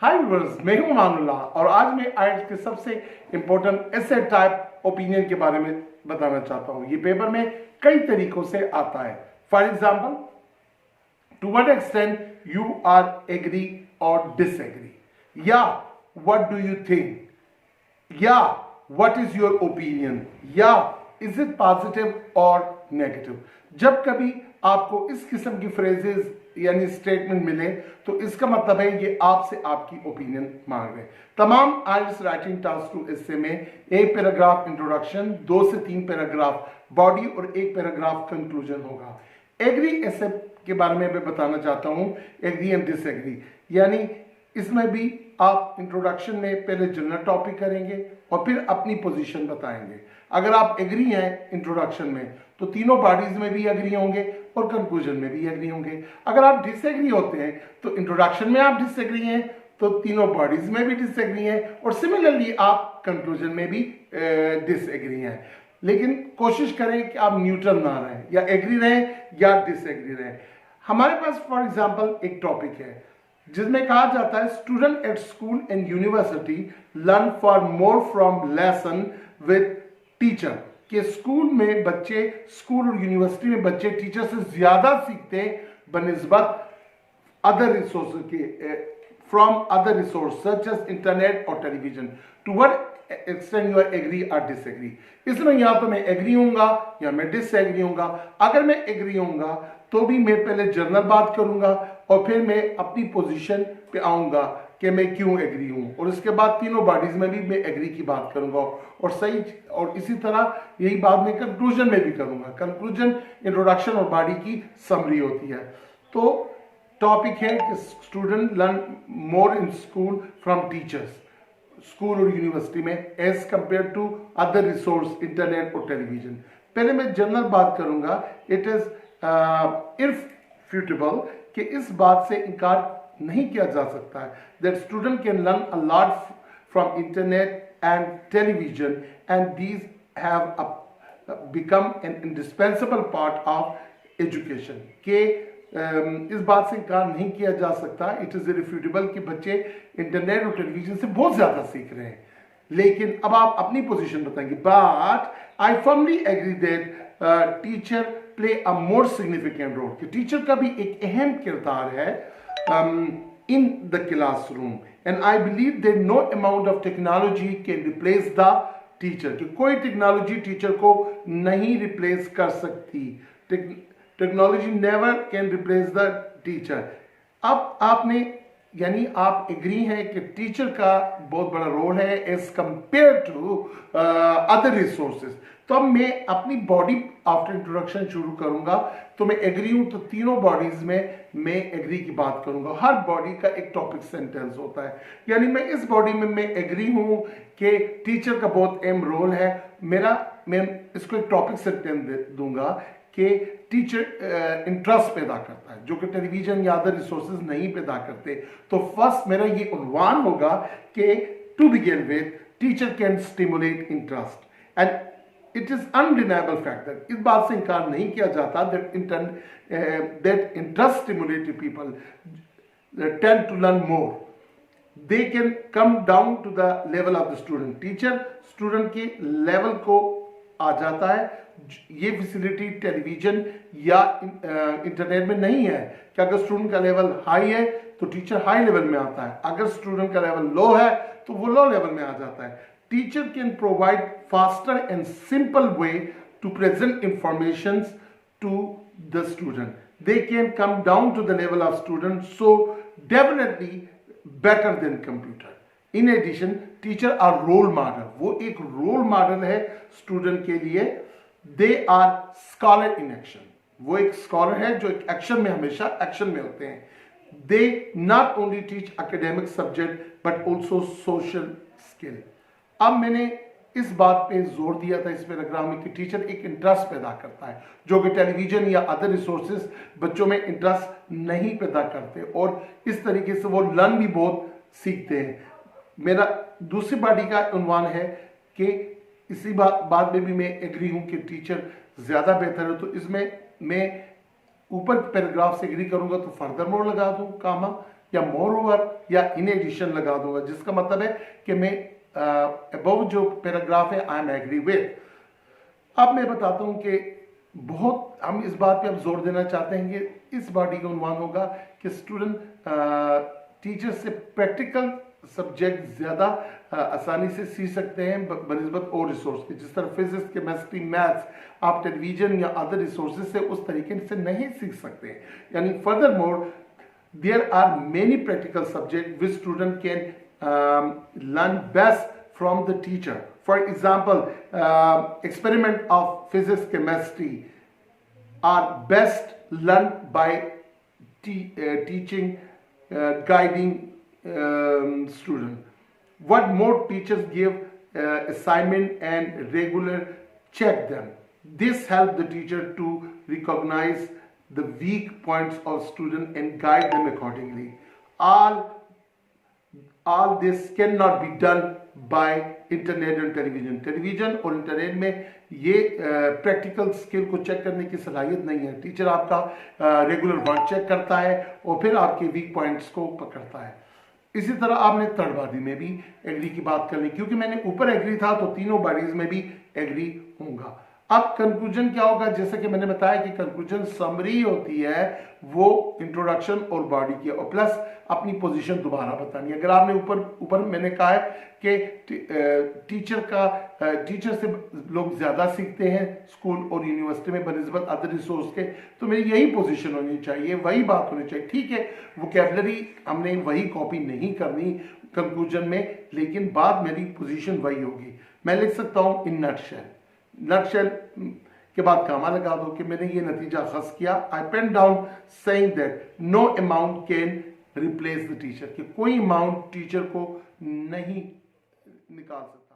हाय viewers, मैं हूं मानुल्लाह और आज मैं आइल्स के सबसे इंपॉर्टेंट एसे टाइप ओपिनियन के बारे में बताना चाहता हूं। ये पेपर में कई तरीकों से आता है। For example, to what extent you are agree और डिसएग्री, या व्हाट डू यू थिंक, या व्हाट इज योर ओपिनियन, या इज इट पॉजिटिव और नेगेटिव। जब कभी आपको इस किस्म की फ्रेजेस यानी स्टेटमेंट मिले तो इसका मतलब है ये आपसे आपकी ओपिनियन मांग रहे हैं। तमाम आइल्स राइटिंग टास्क 2 एसे में एक पैराग्राफ इंट्रोडक्शन, 2 से 3 पैराग्राफ बॉडी और एक पैराग्राफ कंक्लूजन होगा। एग्री एसे के बारे में मैं बताना चाहता हूं, एग्री एंड डिसएग्री, यानी इसमें भी आप इंट्रोडक्शन में पहले जनरल टॉपिक करेंगे और फिर अपनी पोजीशन बताएंगे। अगर आप एग्री हैं इंट्रोडक्शन में तो तीनों बॉडीज में भी एग्री होंगे और कंक्लूजन में भी एग्री होंगे। अगर आप डिसएग्री होते हैं तो इंट्रोडक्शन में आप डिसएग्री हैं तो तीनों बॉडीज में भी डिसएग्री हैं और सिमिलरली आप कंक्लूजन में भी डिसएग्री हैं। लेकिन कोशिश करें कि आप न्यूट्रल ना रहें, या एग्री रहें या डिसएग्री रहें। हमारे पास फॉर एग्जांपल एक टॉपिक है जिसमें कहा जाता है student at school and university learn for more from lesson with teacher, कि स्कूल में बच्चे, स्कूल और यूनिवर्सिटी में बच्चे टीचर से ज्यादा सीखते हैं बनिस्बत अदर रिसोर्स के, from other resource such as internet और television. To what extent you are agree और डिसएग्री। इसमें या तो मैं एग्री होऊंगा या मैं डिसएग्री होऊंगा। अगर मैं एग्री होऊंगा तो भी मैं पहले जनरल बात करूंगा और फिर मैं अपनी पोजीशन पे आऊंगा कि मैं क्यों एग्री हूं, और उसके बाद तीनों बॉडीज में भी मैं एग्री की बात करूंगा और सही, और इसी तरह यही बात मैं कंक्लूजन में भी करूंगा। कंक्लूजन इंट्रोडक्शन और बॉडी की समरी होती है। तो टॉपिक है कि student learn more in school from teachers, school और यूनिवर्सिटी में as compare to other resource internet और टेलीविजन। पहले मैं जनरल बात करूंगा। इट इज इररिफ्यूटेबल कि इस बात से इनकार नहीं किया जा सकता है that student can learn a lot from internet and television and these have become an indispensable part of education. के इस बात से इनकार नहीं किया जा सकता, इट इज इररिफ्यूटेबल कि बच्चे इंटरनेट और टेलीविजन से बहुत ज्यादा सीख रहे हैं। लेकिन अब आप अपनी पोजीशन बताएंगे। But I firmly agree that teacher play a more significant role, कि टेंचर का भी एक अहम किरदार है in the classroom, and I believe that no amount of technology can replace the teacher, कि कोई टेक्नोलॉजी टीचर को नहीं रिप्लेस कर सकती। Technology never can replace the teacher. अब आपने, यानी आप एग्री हैं कि टीचर का बहुत बड़ा रोल है as compare to other resources. तो अब मैं अपनी बॉडी आफ्टर इंट्रोडक्शन शुरू करूंगा। तो मैं एग्री हूं तो तीनों बॉडीज में मैं एग्री की बात करूंगा। हर बॉडी का एक टॉपिक सेंटेंस होता है, यानी मैं इस बॉडी में मैं एग्री हूं कि टीचर का बहुत अहम रोल है। मैं इसको एक टॉपिक सेंटेंस दूंगा कि टीचर इंटरेस्ट पैदा करता है जो कि टेलीविजन या अदर रिसोर्सेज नहीं पैदा करते। तो फर्स्ट मेरा ये उन्वान होगा कि to begin with teacher can stimulate interest and it is undeniable fact that, इस बात से इनकार नहीं किया जाता that interest stimulated people tend to learn more. They can come down to the level of the student. Teacher student के level को आ जाता है। ये फैसिलिटी टेलीविजन या इंटरनेट में नहीं है कि अगर स्टूडेंट का लेवल हाई है तो टीचर हाई लेवल में आता है, अगर स्टूडेंट का लेवल लो है तो वो लो लेवल में आ जाता है। Teacher can provide faster and simple way to present information to the student. They can come down to the level of student, so definitely better than computer. In addition teacher are role model, वो एक role model है student के लिए। They are scholar in action, वो एक scholar है जो एक एक्शन में, हमेशा एक्शन में होते हैं। They not only teach academic subject but also social skill. अब मैंने इस बात पे जोर दिया था इस पैराग्राफ में कि टीचर एक इंटरेस्ट पैदा करता है जो कि टेलीविजन या अदर रिसोर्सेज बच्चों में इंटरेस्ट नहीं पैदा करते, और इस तरीके से वो लर्न भी बहुत सीखते हैं। मेरा दूसरी बॉडी का उन्वान है कि इसी बात में भी मैं एग्री हूं कि टीचर ज्यादा बेहतर है। तो इसमें मैं ऊपर पैराग्राफ से एग्री करूंगा तो फर्दर मोर लगा दूं कामा, या मोर ओवर या इन एडिशन लगा दूंगा, जिसका मतलब है कि मैं अबव जो पैराग्राफ है आई एम एग्री विद। अब मैं बताता हूं कि बहुत हम इस बात पे अब जोर देना चाहते हैं कि इस बॉडी का उन्वान होगा कि स्टूडेंट टीचर से प्रैक्टिकल सब्जेक्ट ज़्यादा आसानी से सीख सकते हैं बनिस्बत और रिसोर्स के। जिस तरह फिजिक्स, केमिस्ट्री, मैथ्स आप टेलीविजन या अदर रिसोर्सेज से उस तरीके से नहीं सीख सकते। यानी further more there are many practical subject which student can learn best from the teacher. For example, experiment of physics, chemistry are best learned by teaching, guiding student. What more teachers give assignment and regular check them. This help the teacher to recognize the weak points of student and guide them accordingly. All this cannot be done by internet and television. Television और internet में ये practical skill को check करने की सलाहियत नहीं है। Teacher आपका रेगुलर वर्क चेक करता है और फिर आपके वीक पॉइंट्स को पकड़ता है। इसी तरह आपने थर्ड बॉडी में भी एग्री की बात करनी, क्योंकि मैंने ऊपर एग्री था तो तीनों बॉडीज में भी एग्री होऊंगा। अब कंक्लूजन क्या होगा, जैसे कि मैंने बताया कि कंक्लूजन समरी होती है वो इंट्रोडक्शन और बॉडी की और प्लस अपनी पोजीशन दोबारा बतानी है। अगर आपने ऊपर मैंने कहा है कि टीचर से लोग ज्यादा सीखते हैं स्कूल और यूनिवर्सिटी में बनिस्बत अदर रिसोर्स के, तो मेरी यही पोजीशन होनी चाहिए, वही बात होनी चाहिए। ठीक है, वोकैबुलरी हमने वही कॉपी नहीं करनी कंक्लूजन में, लेकिन बात मेरी पोजीशन वही होगी। मैं लिख सकता हूं इन नटशेल के बाद कामा लगा दो कि मैंने ये नतीजा हस किया। I pen down saying that no amount can replace the teacher, कि कोई अमाउंट टीचर को नहीं निकाल सकता।